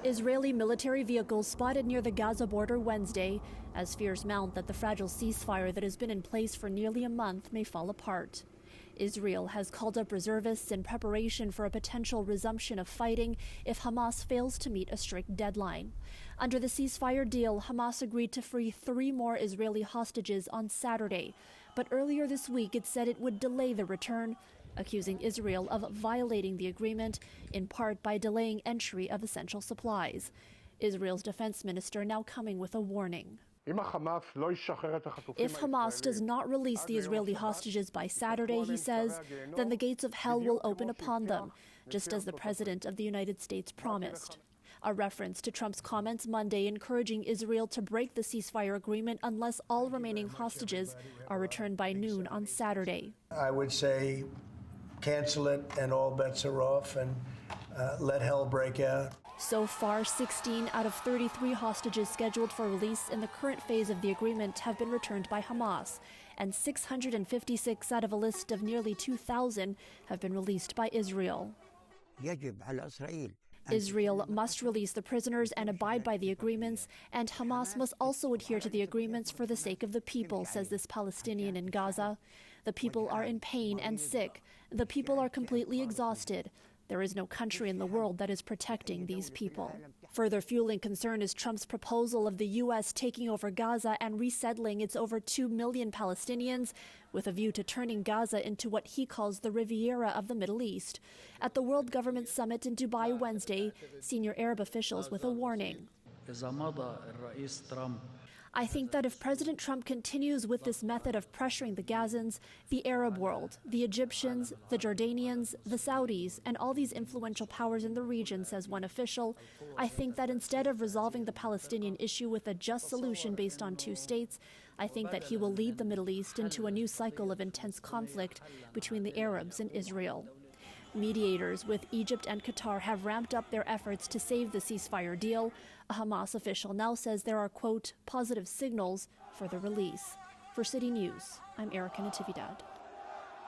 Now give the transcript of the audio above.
Israeli military vehicles spotted near the Gaza border Wednesday as fears mount that the fragile ceasefire that has been in place for nearly a month may fall apart. Israel has called up reservists in preparation for a potential resumption of fighting if Hamas fails to meet a strict deadline. Under the ceasefire deal, Hamas agreed to free 3 more Israeli hostages on Saturday, but earlier this week it said it would delay the return, accusing Israel of violating the agreement, in part by delaying entry of essential supplies. Israel's defense minister now coming with a warning. If Hamas does not release the Israeli hostages by Saturday, he says, then the gates of hell will open upon them, just as the President of the United States promised. A reference to Trump's comments Monday encouraging Israel to break the ceasefire agreement unless all remaining hostages are returned by noon on Saturday. I would say cancel it and all bets are off and let hell break out. So far, 16 out of 33 hostages scheduled for release in the current phase of the agreement have been returned by Hamas, and 656 out of a list of nearly 2,000 have been released by Israel. Israel must release the prisoners and abide by the agreements, and Hamas must also adhere to the agreements for the sake of the people, says this Palestinian in Gaza. The people are in pain and sick. The people are completely exhausted. There is no country in the world that is protecting these people. Further fueling concern is Trump's proposal of the U.S. taking over Gaza and resettling its over 2 million Palestinians, with a view to turning Gaza into what he calls the Riviera of the Middle East. At the World Government Summit in Dubai Wednesday, senior Arab officials with a warning. I think that if President Trump continues with this method of pressuring the Gazans, the Arab world, the Egyptians, the Jordanians, the Saudis, and all these influential powers in the region, says one official, I think that instead of resolving the Palestinian issue with a just solution based on 2 states, I think that he will lead the Middle East into a new cycle of intense conflict between the Arabs and Israel. Mediators with Egypt and Qatar have ramped up their efforts to save the ceasefire deal. A Hamas official now says there are, quote, positive signals for the release. For City News, I'm Erica Natividad.